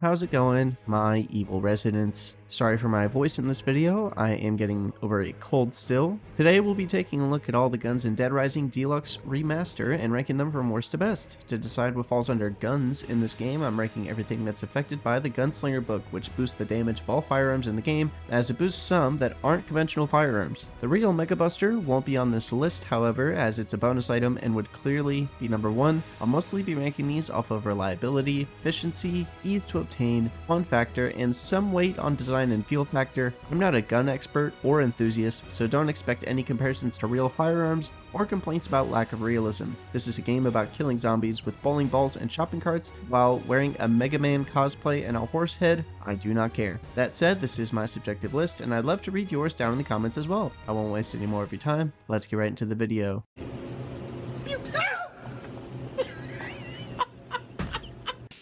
How's it going, my evil residents? Sorry for my voice in this video, I am getting over a cold still. Today we'll be taking a look at all the guns in Dead Rising Deluxe Remaster and ranking them from worst to best. To decide what falls under guns in this game, I'm ranking everything that's affected by the Gunslinger book, which boosts the damage of all firearms in the game, as it boosts some that aren't conventional firearms. The real Mega Buster won't be on this list, however, as it's a bonus item and would clearly be number 1. I'll mostly be ranking these off of reliability, efficiency, ease to obtain, fun factor, and some weight on design and feel factor. I'm not a gun expert or enthusiast, so don't expect any comparisons to real firearms or complaints about lack of realism. This is a game about killing zombies with bowling balls and shopping carts while wearing a Mega Man cosplay and a horse head. I do not care. That said, this is my subjective list, and I'd love to read yours down in the comments as well. I won't waste any more of your time. Let's get right into the video.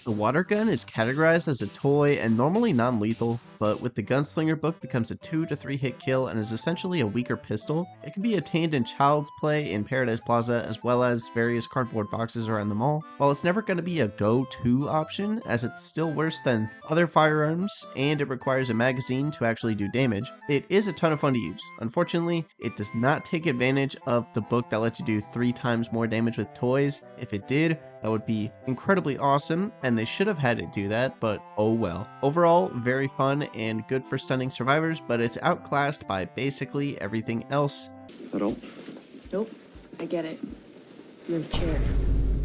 The water gun is categorized as a toy and normally non-lethal, but with the Gunslinger book becomes a 2 to 3 hit kill and is essentially a weaker pistol. It can be obtained in Child's Play in Paradise Plaza as well as various cardboard boxes around the mall. While it's never going to be a go-to option, as it's still worse than other firearms and it requires a magazine to actually do damage, it is a ton of fun to use. Unfortunately, it does not take advantage of the book that lets you do 3 times more damage with toys. If it did, that would be incredibly awesome, and they should have had it do that, but oh well. Overall, very fun and good for stunning survivors, but it's outclassed by basically everything else. Hello? Nope, I get it. You're in a chair.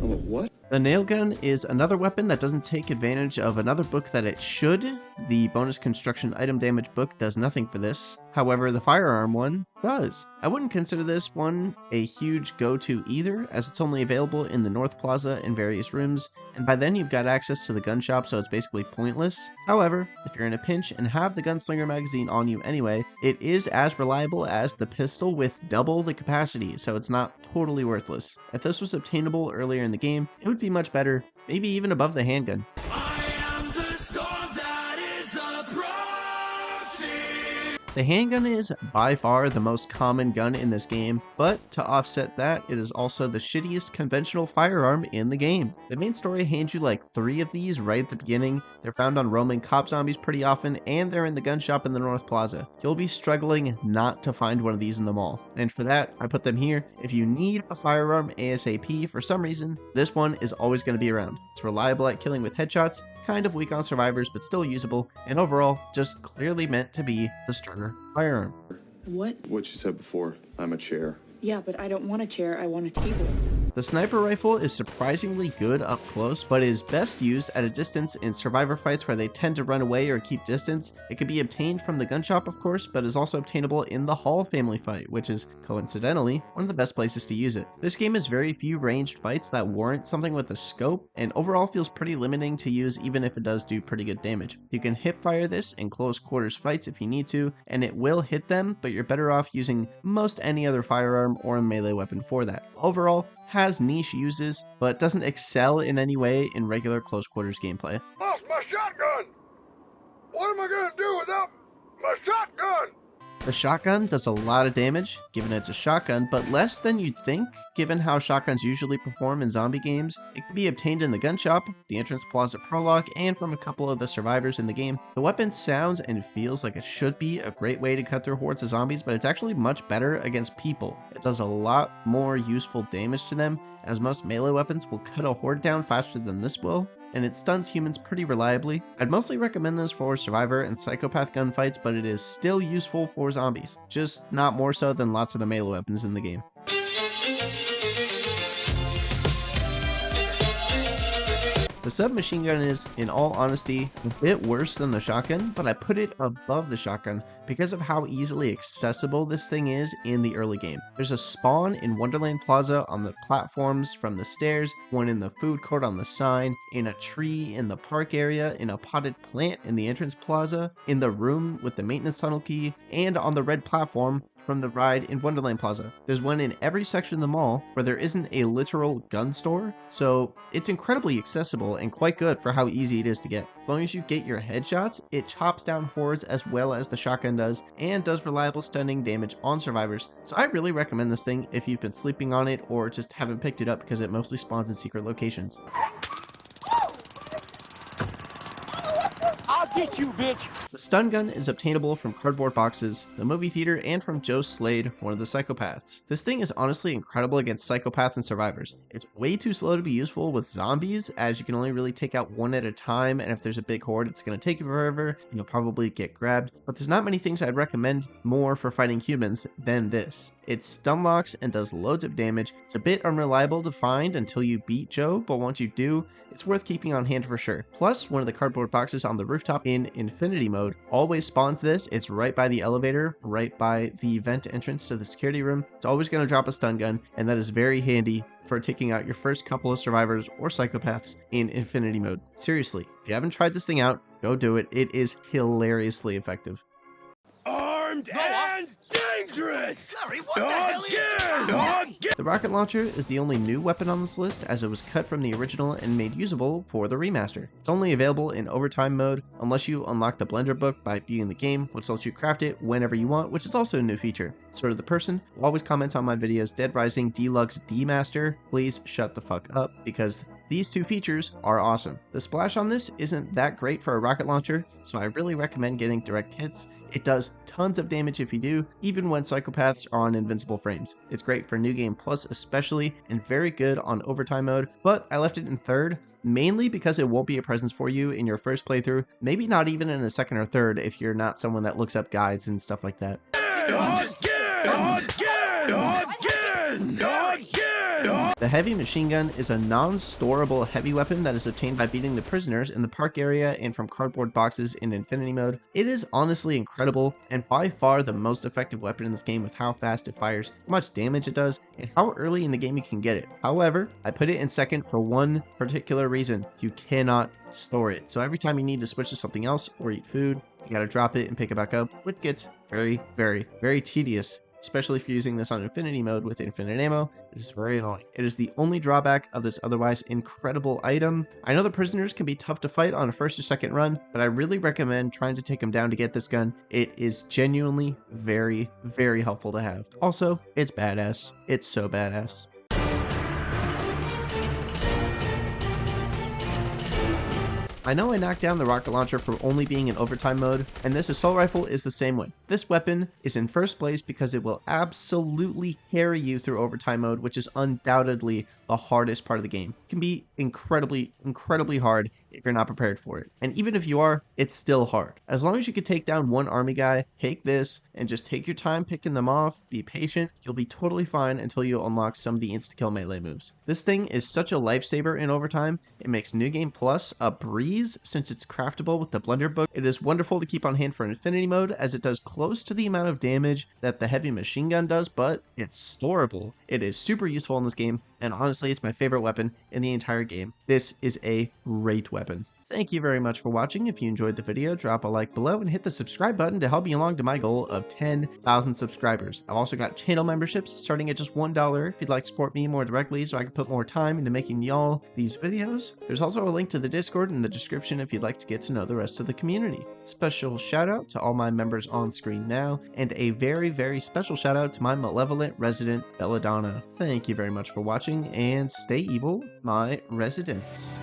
Oh, what? The nail gun is another weapon that doesn't take advantage of another book that it should. The bonus construction item damage book does nothing for this. However, the firearm one does. I wouldn't consider this one a huge go-to either, as it's only available in the North Plaza in various rooms, and by then you've got access to the gun shop, so it's basically pointless. However, if you're in a pinch and have the Gunslinger magazine on you anyway, it is as reliable as the pistol with double the capacity, so it's not totally worthless. If this was obtainable earlier in the game, it would be much better, maybe even above the handgun. The handgun is by far the most common gun in this game, but to offset that, it is also the shittiest conventional firearm in the game. The main story hands you like 3 of these right at the beginning. They're found on roaming cop zombies pretty often, and they're in the gun shop in the North Plaza. You'll be struggling not to find one of these in the mall, and for that, I put them here. If you need a firearm ASAP for some reason, this one is always going to be around. It's reliable at killing with headshots, kind of weak on survivors, but still usable, and overall, just clearly meant to be the starter firearm. What? What you said before. I'm a chair. Yeah, but I don't want a chair, I want a table. The sniper rifle is surprisingly good up close, but is best used at a distance in survivor fights where they tend to run away or keep distance. It can be obtained from the gun shop, of course, but is also obtainable in the Hall family fight, which is, coincidentally, one of the best places to use it. This game has very few ranged fights that warrant something with a scope, and overall feels pretty limiting to use even if it does do pretty good damage. You can hip fire this in close quarters fights if you need to, and it will hit them, but you're better off using most any other firearm or a melee weapon for that. Overall, has niche uses, but doesn't excel in any way in regular close quarters gameplay. Lost my shotgun! What am I gonna do without my shotgun? The shotgun does a lot of damage, given it's a shotgun, but less than you'd think, given how shotguns usually perform in zombie games. It can be obtained in the gun shop, the entrance plaza prologue, and from a couple of the survivors in the game. The weapon sounds and feels like it should be a great way to cut through hordes of zombies, but it's actually much better against people. It does a lot more useful damage to them, as most melee weapons will cut a horde down faster than this will, and it stuns humans pretty reliably. I'd mostly recommend this for survivor and psychopath gunfights, but it is still useful for zombies, just not more so than lots of the melee weapons in the game. The submachine gun is, in all honesty, a bit worse than the shotgun, but I put it above the shotgun because of how easily accessible this thing is in the early game. There's a spawn in Wonderland Plaza on the platforms from the stairs, one in the food court on the sign, in a tree in the park area, in a potted plant in the entrance plaza, in the room with the maintenance tunnel key, and on the red platform from the ride in Wonderland Plaza. There's one in every section of the mall where there isn't a literal gun store, so it's incredibly accessible and quite good for how easy it is to get. As long as you get your headshots, it chops down hordes as well as the shotgun does, and does reliable stunning damage on survivors. So I really recommend this thing if you've been sleeping on it or just haven't picked it up because it mostly spawns in secret locations. I'll get you, bitch. The stun gun is obtainable from cardboard boxes, the movie theater, and from Joe Slade, one of the psychopaths. This thing is honestly incredible against psychopaths and survivors. It's way too slow to be useful with zombies, as you can only really take out one at a time, and if there's a big horde, it's going to take you forever, and you'll probably get grabbed. But there's not many things I'd recommend more for fighting humans than this. It stun locks and does loads of damage. It's a bit unreliable to find until you beat Joe, but once you do, it's worth keeping on hand for sure. Plus, one of the cardboard boxes on the rooftop in Infinity mode always spawns this. It's right by the elevator, right by the vent entrance to the security room. It's always going to drop a stun gun, and that is very handy for taking out your first couple of survivors or psychopaths in Infinity mode. Seriously, if you haven't tried this thing out, go do it. It is hilariously effective. Armed and dangerous. Sorry, what the hell are you doing? The rocket launcher is the only new weapon on this list, as it was cut from the original and made usable for the remaster. It's only available in overtime mode unless you unlock the blender book by beating the game, which lets you craft it whenever you want, which is also a new feature. Sort of the person who always comments on my videos, Dead Rising Deluxe Remaster, please shut the fuck up, because these two features are awesome. The splash on this isn't that great for a rocket launcher, so I really recommend getting direct hits. It does tons of damage if you do, even when psychopaths are on invincible frames. It's great for New Game Plus especially, and very good on overtime mode, but I left it in third, mainly because it won't be a presence for you in your first playthrough, maybe not even in a second or third if you're not someone that looks up guides and stuff like that. The heavy machine gun is a non-storable heavy weapon that is obtained by beating the prisoners in the park area and from cardboard boxes in Infinity mode. It is honestly incredible and by far the most effective weapon in this game with how fast it fires, how much damage it does, and how early in the game you can get it. However, I put it in second for one particular reason: you cannot store it. So every time you need to switch to something else or eat food, you gotta drop it and pick it back up, which gets very, very tedious. Especially if you're using this on Infinity mode with infinite ammo, it is very annoying. It is the only drawback of this otherwise incredible item. I know the prisoners can be tough to fight on a first or second run, but I really recommend trying to take them down to get this gun. It is genuinely very helpful to have. Also, it's badass. It's so badass. I know I knocked down the rocket launcher for only being in overtime mode, and this assault rifle is the same way. This weapon is in first place because it will absolutely carry you through overtime mode, which is undoubtedly the hardest part of the game. It can be incredibly hard if you're not prepared for it. And even if you are, it's still hard. As long as you can take down one army guy, take this, and just take your time picking them off, be patient, you'll be totally fine until you unlock some of the insta-kill melee moves. This thing is such a lifesaver in overtime. It makes New Game Plus a breeze since it's craftable with the blender book. It is wonderful to keep on hand for Infinity mode, as it does close to the amount of damage that the heavy machine gun does, but it's storable. It is super useful in this game, and honestly, it's my favorite weapon in the entire game. This is a great weapon. Thank you very much for watching. If you enjoyed the video, drop a like below and hit the subscribe button to help me along to my goal of 10,000 subscribers. I've also got channel memberships starting at just $1 if you'd like to support me more directly so I can put more time into making y'all these videos. There's also a link to the Discord in the description if you'd like to get to know the rest of the community. Special shout out to all my members on screen now, and a very special shout out to my malevolent resident, Belladonna. Thank you very much for watching, and stay evil, my residents.